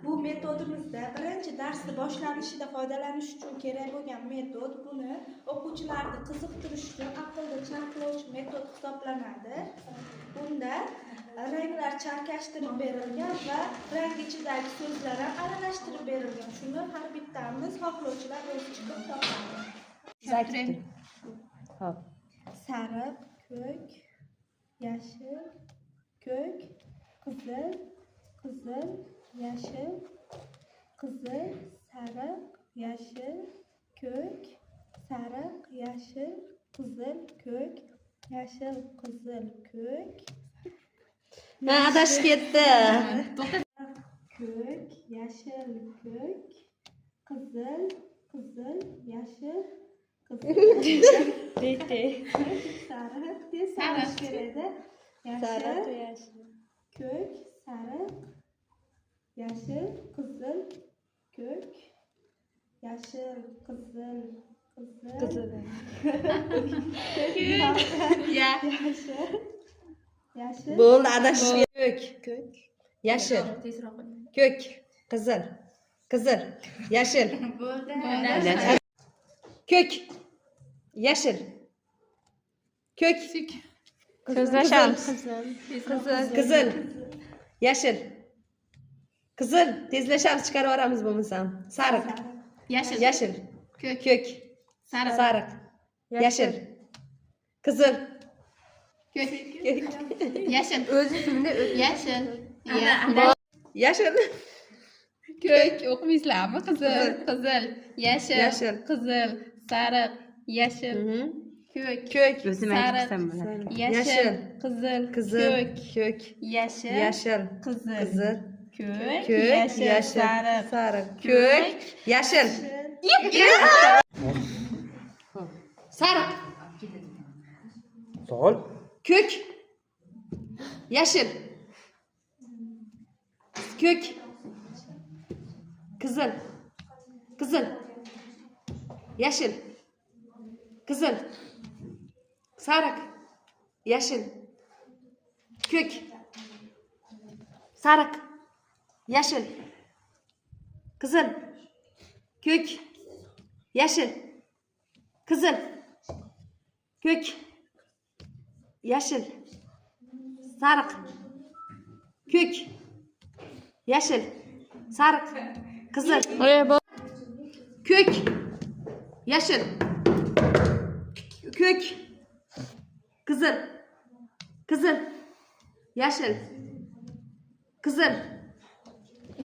bu metodimizda birinchi darsni boshlanishida foydalanish uchun kerak bo'lgan metod, buni o'quvchilarni qiziqtirish uchun aqlda charxlovchi metod hisoblanadi. Bunda ranglar chalkashtirib berilgan va rang ichidagi so'zlar ham aralashtirib berilgan. Shuni har bittamiz xohlovchilar o'zi chiqib topadi. Hop. Sariq, ko'k, yashil, ko'k, qizil, qizil, yashil, qizil, sariq, yashil, ko'k, sariq, yashil, qizil, ko'k, yashil, qizil, ko'k. Adashib ketdi. Ko'k, yashil, ko'k, qizil, qizil, yashil, qizil, sariq, sariq kerakda. Sariq, yashil. Ko'k, sariq, yashil, qizil, ko'k, yashil, qizil, qizil, yashil. Bo'ldi, adashib ko'k, yashil, ko'k, qizil, qizil, yashil. Ko'k, yashil, ko'k, qizil, yashil, qizil. Tezlashamiz, chiqarib yuboramiz bo'lmasam. Sariq, yashil, ko'k, sariq, yashil, qizil, Yashil. O'zi shunda yashil. yashil, Ko'k o'qimaysizlarmi? Qizil, qizil, yashil, Yashil. qizil, sariq, yashil, ko'k, ko'k, sariq, yashil, qizil, qizil, ko'k, ko'k, yashil, yashil, qizil, qizil, ko'k, ko'k, yashil, sariq, sariq, ko'k, yashil, sariq, Sol. ko'k, yashil, ko'k, qizil, qizil, yashil, qizil, sariq, yashil, ko'k, sariq, yashil, qizil, ko'k, yashil, qizil, ko'k, yashil, sariq, ko'k, yashil, sariq, qizil, ko'k, yashil, ko'k, qizil, qizil, yashil, qizil,